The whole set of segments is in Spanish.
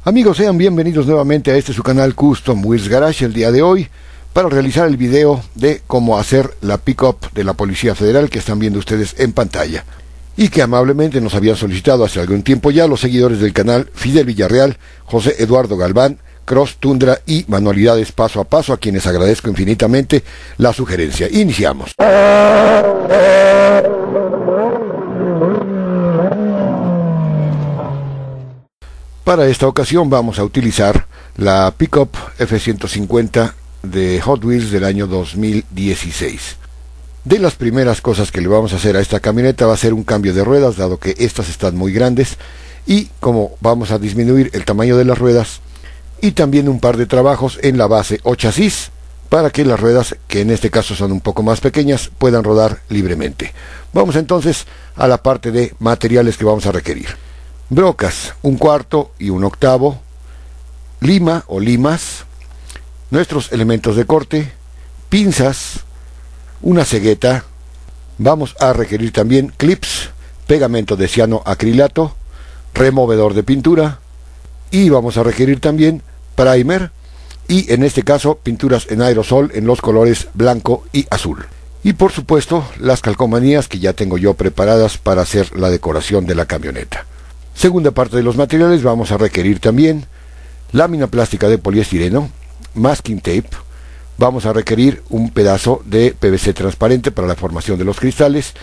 Amigos, sean bienvenidos nuevamente a este su canal Custom Wheels Garage el día de hoy para realizar el video de cómo hacer la pick-up de la Policía Federal que están viendo ustedes en pantalla y que amablemente nos habían solicitado hace algún tiempo ya los seguidores del canal Fidel Villarreal, José Eduardo Galván, Cross Tundra y Manualidades Paso a Paso, a quienes agradezco infinitamente la sugerencia. Iniciamos. Para esta ocasión vamos a utilizar la Pickup F-150 de Hot Wheels del año 2016. De las primeras cosas que le vamos a hacer a esta camioneta va a ser un cambio de ruedas, dado que estas están muy grandes, y como vamos a disminuir el tamaño de las ruedas, y también un par de trabajos en la base o chasis, para que las ruedas, que en este caso son un poco más pequeñas, puedan rodar libremente. Vamos entonces a la parte de materiales que vamos a requerir. Brocas, 1/4 y 1/8, lima o limas, nuestros elementos de corte, pinzas, una cegueta, vamos a requerir también clips, pegamento de cianoacrilato, removedor de pintura y vamos a requerir también primer y en este caso pinturas en aerosol en los colores blanco y azul. Y por supuesto las calcomanías que ya tengo yo preparadas para hacer la decoración de la camioneta. Segunda parte de los materiales, vamos a requerir también lámina plástica de poliestireno, masking tape, vamos a requerir un pedazo de PVC transparente para la formación de los cristales,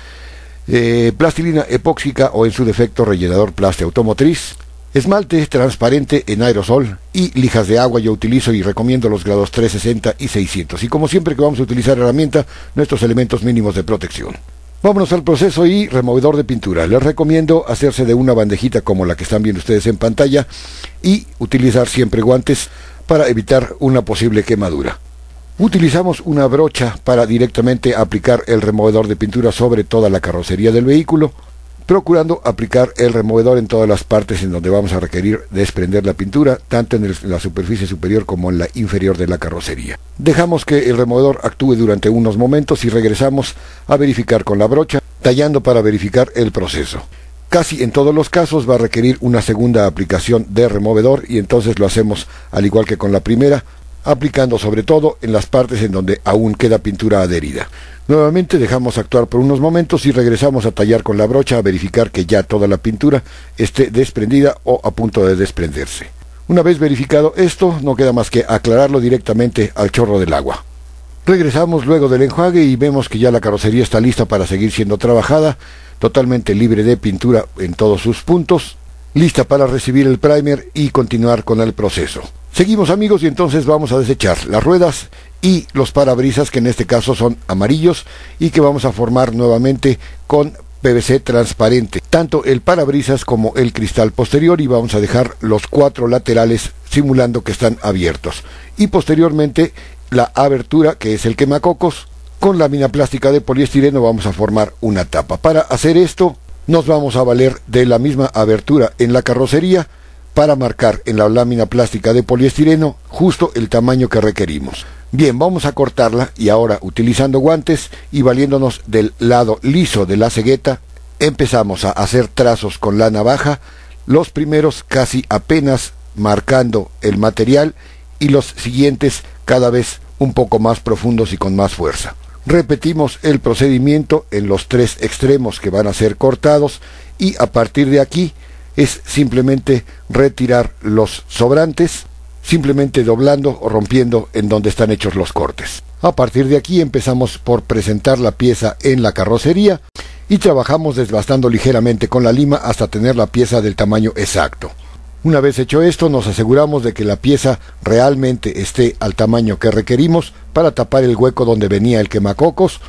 plastilina epóxica o en su defecto rellenador plaste automotriz, esmalte transparente en aerosol y lijas de agua. Yo utilizo y recomiendo los grados 360 y 600 y como siempre que vamos a utilizar herramienta, nuestros elementos mínimos de protección. Vámonos al proceso y removedor de pintura. Les recomiendo hacerse de una bandejita como la que están viendo ustedes en pantalla y utilizar siempre guantes para evitar una posible quemadura. Utilizamos una brocha para directamente aplicar el removedor de pintura sobre toda la carrocería del vehículo, procurando aplicar el removedor en todas las partes en donde vamos a requerir desprender la pintura, tanto en la superficie superior como en la inferior de la carrocería. Dejamos que el removedor actúe durante unos momentos y regresamos a verificar con la brocha, tallando para verificar el proceso. Casi en todos los casos va a requerir una segunda aplicación de removedor y entonces lo hacemos al igual que con la primera, aplicando sobre todo en las partes en donde aún queda pintura adherida. Nuevamente dejamos actuar por unos momentos y regresamos a tallar con la brocha a verificar que ya toda la pintura esté desprendida o a punto de desprenderse. Una vez verificado esto, no queda más que aclararlo directamente al chorro del agua. Regresamos luego del enjuague y vemos que ya la carrocería está lista para seguir siendo trabajada, totalmente libre de pintura en todos sus puntos, lista para recibir el primer y continuar con el proceso. Seguimos amigos y entonces vamos a desechar las ruedas y los parabrisas, que en este caso son amarillos y que vamos a formar nuevamente con PVC transparente, tanto el parabrisas como el cristal posterior, y vamos a dejar los 4 laterales simulando que están abiertos y posteriormente la abertura, que es el quemacocos, con lámina plástica de poliestireno vamos a formar una tapa. Para hacer esto nos vamos a valer de la misma abertura en la carrocería para marcar en la lámina plástica de poliestireno justo el tamaño que requerimos. Bien, vamos a cortarla y ahora utilizando guantes y valiéndonos del lado liso de la cegueta, empezamos a hacer trazos con la navaja, los primeros casi apenas marcando el material y los siguientes cada vez un poco más profundos y con más fuerza. Repetimos el procedimiento en los 3 extremos que van a ser cortados y a partir de aquí es simplemente retirar los sobrantes, simplemente doblando o rompiendo en donde están hechos los cortes. A partir de aquí empezamos por presentar la pieza en la carrocería y trabajamos desbastando ligeramente con la lima hasta tener la pieza del tamaño exacto. Una vez hecho esto, nos aseguramos de que la pieza realmente esté al tamaño que requerimos para tapar el hueco donde venía el quemacocos,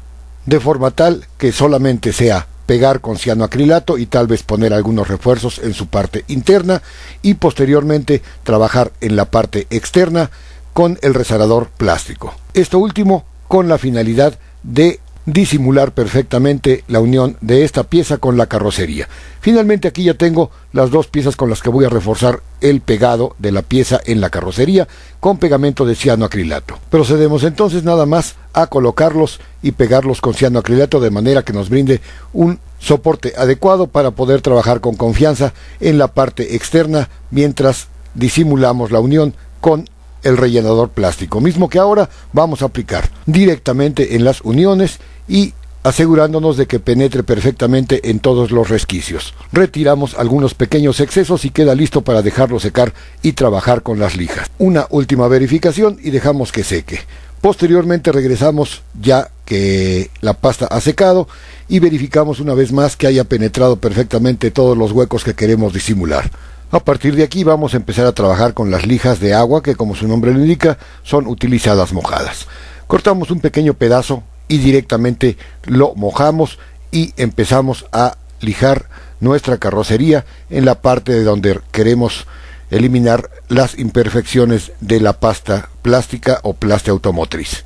de forma tal que solamente sea pegar con cianoacrilato y tal vez poner algunos refuerzos en su parte interna y posteriormente trabajar en la parte externa con el rezagador plástico. Esto último con la finalidad de disimular perfectamente la unión de esta pieza con la carrocería. Finalmente aquí ya tengo las 2 piezas con las que voy a reforzar el pegado de la pieza en la carrocería con pegamento de cianoacrilato. Procedemos entonces nada más a colocarlos y pegarlos con cianoacrilato de manera que nos brinde un soporte adecuado para poder trabajar con confianza en la parte externa mientras disimulamos la unión con el rellenador plástico, mismo que ahora vamos a aplicar directamente en las uniones y asegurándonos de que penetre perfectamente en todos los resquicios. Retiramos algunos pequeños excesos y queda listo para dejarlo secar y trabajar con las lijas. Una última verificación y dejamos que seque. Posteriormente regresamos ya que la pasta ha secado y verificamos una vez más que haya penetrado perfectamente todos los huecos que queremos disimular. A partir de aquí vamos a empezar a trabajar con las lijas de agua que, como su nombre lo indica, son utilizadas mojadas. Cortamos un pequeño pedazo y directamente lo mojamos y empezamos a lijar nuestra carrocería en la parte de donde queremos eliminar las imperfecciones de la pasta plástica o plastia automotriz.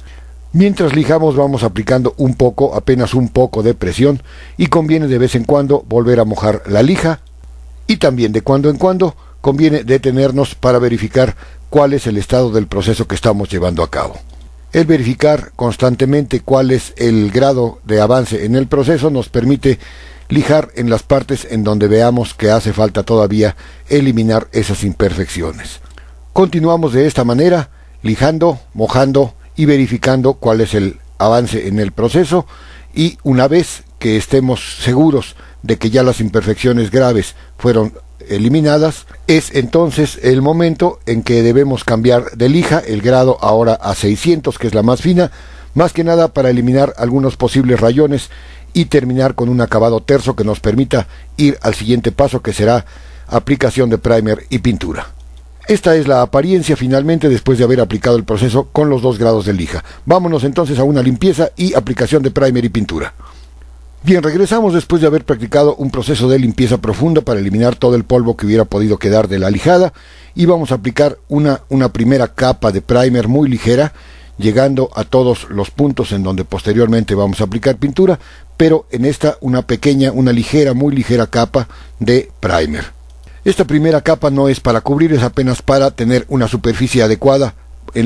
Mientras lijamos vamos aplicando un poco, apenas un poco de presión, y conviene de vez en cuando volver a mojar la lija, y también de cuando en cuando conviene detenernos para verificar cuál es el estado del proceso que estamos llevando a cabo. El verificar constantemente cuál es el grado de avance en el proceso nos permite lijar en las partes en donde veamos que hace falta todavía eliminar esas imperfecciones. Continuamos de esta manera, lijando, mojando y verificando cuál es el avance en el proceso, y una vez que estemos seguros de que ya las imperfecciones graves fueron eliminadas, es entonces el momento en que debemos cambiar de lija, el grado ahora a 600, que es la más fina, más que nada para eliminar algunos posibles rayones y terminar con un acabado terso que nos permita ir al siguiente paso, que será aplicación de primer y pintura. Esta es la apariencia finalmente después de haber aplicado el proceso con los 2 grados de lija. Vámonos entonces a una limpieza y aplicación de primer y pintura. Bien, regresamos después de haber practicado un proceso de limpieza profunda para eliminar todo el polvo que hubiera podido quedar de la lijada, y vamos a aplicar una primera capa de primer muy ligera, llegando a todos los puntos en donde posteriormente vamos a aplicar pintura, pero en esta una ligera, muy ligera capa de primer. Esta primera capa no es para cubrir, es apenas para tener una superficie adecuada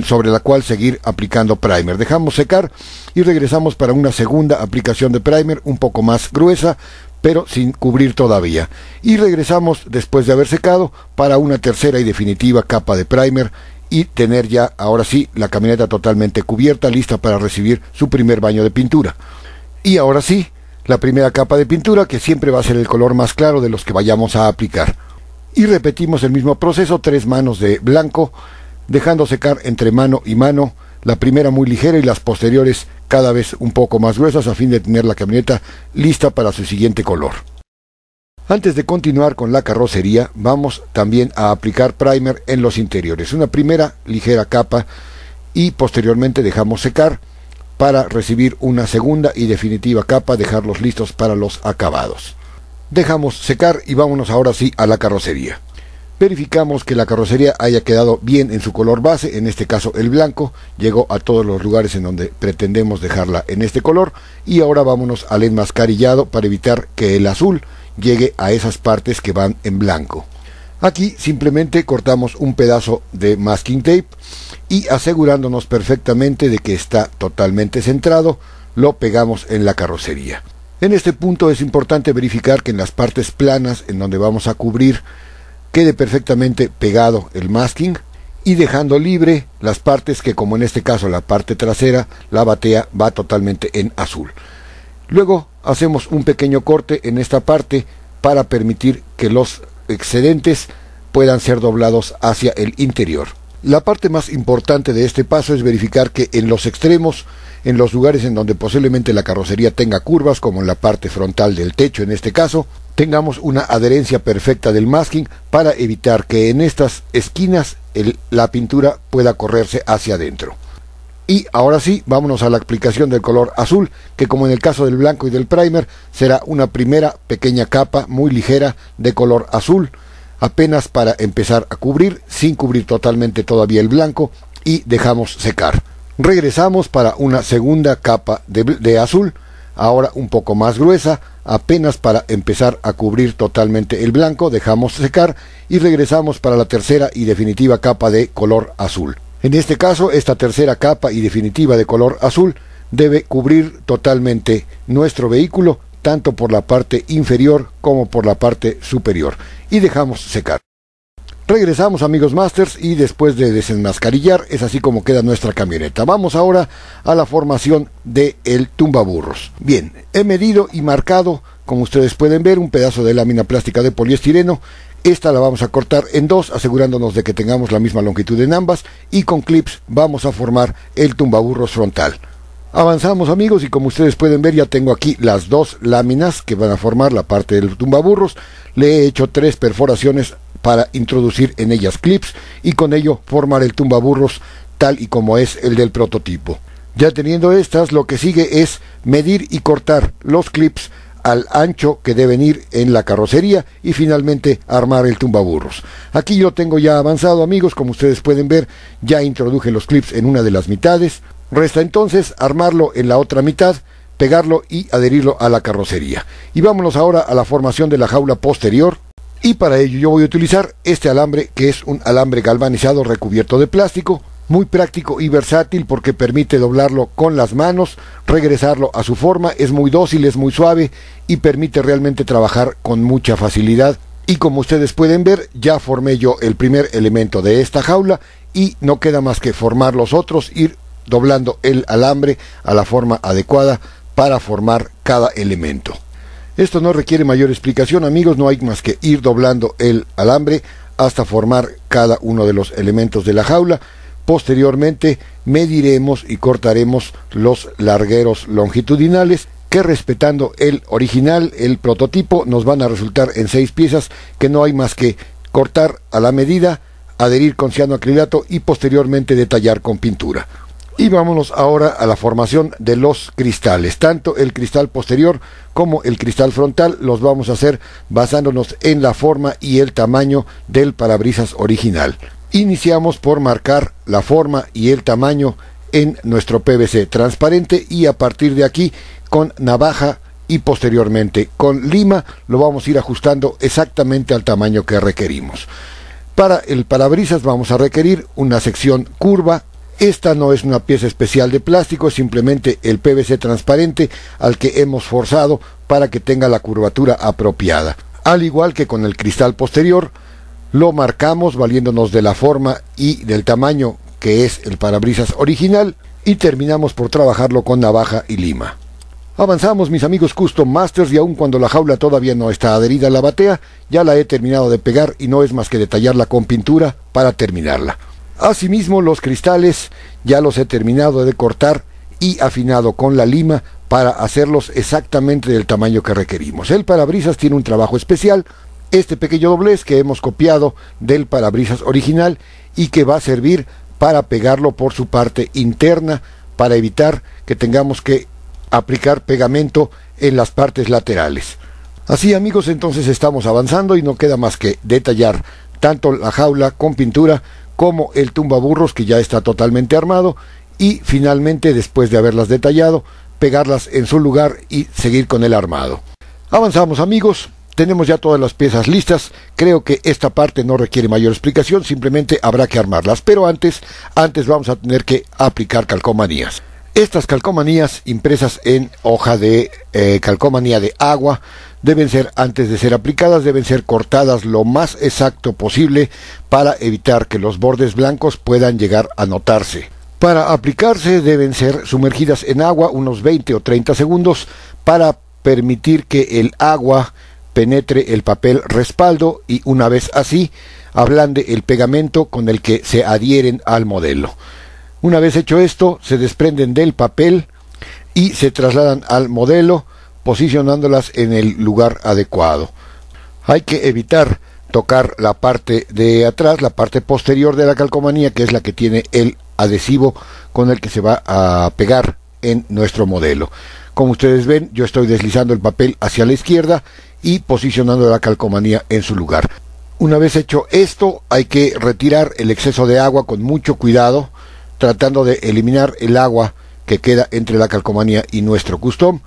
sobre la cual seguir aplicando primer. Dejamos secar y regresamos para una segunda aplicación de primer un poco más gruesa, pero sin cubrir todavía, y regresamos después de haber secado para una tercera y definitiva capa de primer y tener ya ahora sí la camioneta totalmente cubierta, lista para recibir su primer baño de pintura. Y ahora sí, la primera capa de pintura, que siempre va a ser el color más claro de los que vayamos a aplicar. Y repetimos el mismo proceso, 3 manos de blanco, dejando secar entre mano y mano, la primera muy ligera y las posteriores cada vez un poco más gruesas, a fin de tener la camioneta lista para su siguiente color. Antes de continuar con la carrocería, vamos también a aplicar primer en los interiores. Una primera ligera capa y posteriormente dejamos secar para recibir una segunda y definitiva capa, dejarlos listos para los acabados. Dejamos secar y vámonos ahora sí a la carrocería. Verificamos que la carrocería haya quedado bien en su color base, en este caso el blanco, llegó a todos los lugares en donde pretendemos dejarla en este color, y ahora vámonos al enmascarillado para evitar que el azul llegue a esas partes que van en blanco. Aquí simplemente cortamos un pedazo de masking tape y, asegurándonos perfectamente de que está totalmente centrado, lo pegamos en la carrocería. En este punto es importante verificar que en las partes planas en donde vamos a cubrir quede perfectamente pegado el masking, y dejando libre las partes que, como en este caso la parte trasera, la batea va totalmente en azul. Luego hacemos un pequeño corte en esta parte para permitir que los excedentes puedan ser doblados hacia el interior. La parte más importante de este paso es verificar que en los extremos, en los lugares en donde posiblemente la carrocería tenga curvas, como en la parte frontal del techo en este caso, tengamos una adherencia perfecta del masking para evitar que en estas esquinas la pintura pueda correrse hacia adentro. Y ahora sí, vámonos a la aplicación del color azul, que, como en el caso del blanco y del primer, será una primera pequeña capa muy ligera de color azul, apenas para empezar a cubrir, sin cubrir totalmente todavía el blanco, y dejamos secar. Regresamos para una segunda capa de azul, ahora un poco más gruesa, apenas para empezar a cubrir totalmente el blanco, dejamos secar y regresamos para la tercera y definitiva capa de color azul. En este caso, esta tercera capa y definitiva de color azul debe cubrir totalmente nuestro vehículo, tanto por la parte inferior como por la parte superior, y dejamos secar. Regresamos, amigos Masters, y después de desenmascarillar es así como queda nuestra camioneta. Vamos ahora a la formación del tumbaburros. Bien, he medido y marcado, como ustedes pueden ver, un pedazo de lámina plástica de poliestireno. Esta la vamos a cortar en dos, asegurándonos de que tengamos la misma longitud en ambas, y con clips vamos a formar el tumbaburros frontal. Avanzamos, amigos, y como ustedes pueden ver ya tengo aquí las dos láminas que van a formar la parte del tumbaburros. Le he hecho 3 perforaciones para introducir en ellas clips y con ello formar el tumbaburros tal y como es el del prototipo. Ya teniendo estas, lo que sigue es medir y cortar los clips al ancho que deben ir en la carrocería y finalmente armar el tumbaburros. Aquí yo tengo ya avanzado, amigos, como ustedes pueden ver, ya introduje los clips en una de las mitades. Resta entonces armarlo en la otra mitad, pegarlo y adherirlo a la carrocería. Y vámonos ahora a la formación de la jaula posterior. Y para ello yo voy a utilizar este alambre, que es un alambre galvanizado recubierto de plástico, muy práctico y versátil porque permite doblarlo con las manos, regresarlo a su forma, es muy dócil, es muy suave y permite realmente trabajar con mucha facilidad. Y como ustedes pueden ver, ya formé yo el primer elemento de esta jaula y no queda más que formar los otros, ir doblando el alambre a la forma adecuada para formar cada elemento. Esto no requiere mayor explicación, amigos, no hay más que ir doblando el alambre hasta formar cada uno de los elementos de la jaula. Posteriormente mediremos y cortaremos los largueros longitudinales que, respetando el original, el prototipo, nos van a resultar en 6 piezas que no hay más que cortar a la medida, adherir con cianoacrilato y posteriormente detallar con pintura. Y vámonos ahora a la formación de los cristales. Tanto el cristal posterior como el cristal frontal los vamos a hacer basándonos en la forma y el tamaño del parabrisas original. Iniciamos por marcar la forma y el tamaño en nuestro PVC transparente y a partir de aquí con navaja y posteriormente con lima lo vamos a ir ajustando exactamente al tamaño que requerimos. Para el parabrisas vamos a requerir una sección curva. Esta no es una pieza especial de plástico, es simplemente el PVC transparente al que hemos forzado para que tenga la curvatura apropiada. Al igual que con el cristal posterior, lo marcamos valiéndonos de la forma y del tamaño que es el parabrisas original y terminamos por trabajarlo con navaja y lima. Avanzamos, mis amigos Custom Masters, y aun cuando la jaula todavía no está adherida a la batea, ya la he terminado de pegar y no es más que detallarla con pintura para terminarla. Asimismo, los cristales ya los he terminado de cortar y afinado con la lima para hacerlos exactamente del tamaño que requerimos. El parabrisas tiene un trabajo especial, este pequeño doblez que hemos copiado del parabrisas original y que va a servir para pegarlo por su parte interna para evitar que tengamos que aplicar pegamento en las partes laterales. Así, amigos, entonces estamos avanzando y no queda más que detallar tanto la jaula con pintura como el tumbaburros, que ya está totalmente armado, y finalmente, después de haberlas detallado, pegarlas en su lugar y seguir con el armado. Avanzamos, amigos, tenemos ya todas las piezas listas. Creo que esta parte no requiere mayor explicación, simplemente habrá que armarlas, pero antes vamos a tener que aplicar calcomanías. Estas calcomanías impresas en hoja de calcomanía de agua deben ser, antes de ser aplicadas, deben ser cortadas lo más exacto posible para evitar que los bordes blancos puedan llegar a notarse. Para aplicarse deben ser sumergidas en agua unos 20 o 30 segundos para permitir que el agua penetre el papel respaldo y una vez así ablande el pegamento con el que se adhieren al modelo. Una vez hecho esto, se desprenden del papel y se trasladan al modelo, posicionándolas en el lugar adecuado. Hay que evitar tocar la parte de atrás, la parte posterior de la calcomanía, que es la que tiene el adhesivo con el que se va a pegar en nuestro modelo. Como ustedes ven, yo estoy deslizando el papel hacia la izquierda y posicionando la calcomanía en su lugar. Una vez hecho esto, hay que retirar el exceso de agua con mucho cuidado, tratando de eliminar el agua que queda entre la calcomanía y nuestro custom,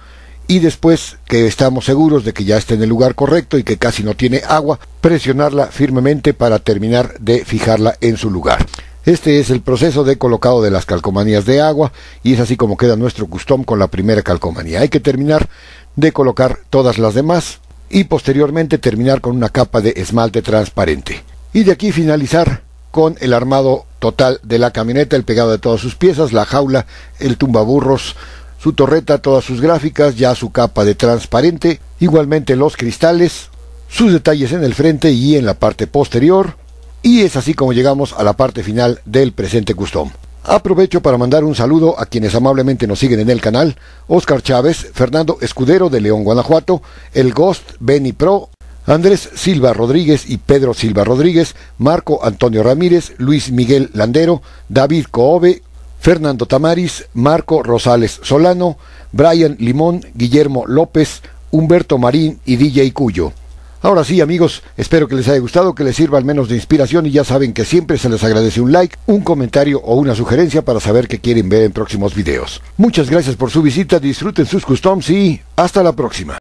y después que estamos seguros de que ya está en el lugar correcto y que casi no tiene agua, presionarla firmemente para terminar de fijarla en su lugar. Este es el proceso de colocado de las calcomanías de agua y es así como queda nuestro custom con la primera calcomanía. Hay que terminar de colocar todas las demás y posteriormente terminar con una capa de esmalte transparente. Y de aquí finalizar con el armado total de la camioneta, el pegado de todas sus piezas, la jaula, el tumbaburros, su torreta, todas sus gráficas, ya su capa de transparente, igualmente los cristales, sus detalles en el frente y en la parte posterior. Y es así como llegamos a la parte final del presente custom. Aprovecho para mandar un saludo a quienes amablemente nos siguen en el canal: Oscar Chávez, Fernando Escudero de León, Guanajuato, El Ghost, Benny Pro, Andrés Silva Rodríguez y Pedro Silva Rodríguez, Marco Antonio Ramírez, Luis Miguel Landero, David Coobe, Fernando Tamaris, Marco Rosales Solano, Brian Limón, Guillermo López, Humberto Marín y DJ Cuyo. Ahora sí, amigos, espero que les haya gustado, que les sirva al menos de inspiración, y ya saben que siempre se les agradece un like, un comentario o una sugerencia para saber qué quieren ver en próximos videos. Muchas gracias por su visita, disfruten sus customs y hasta la próxima.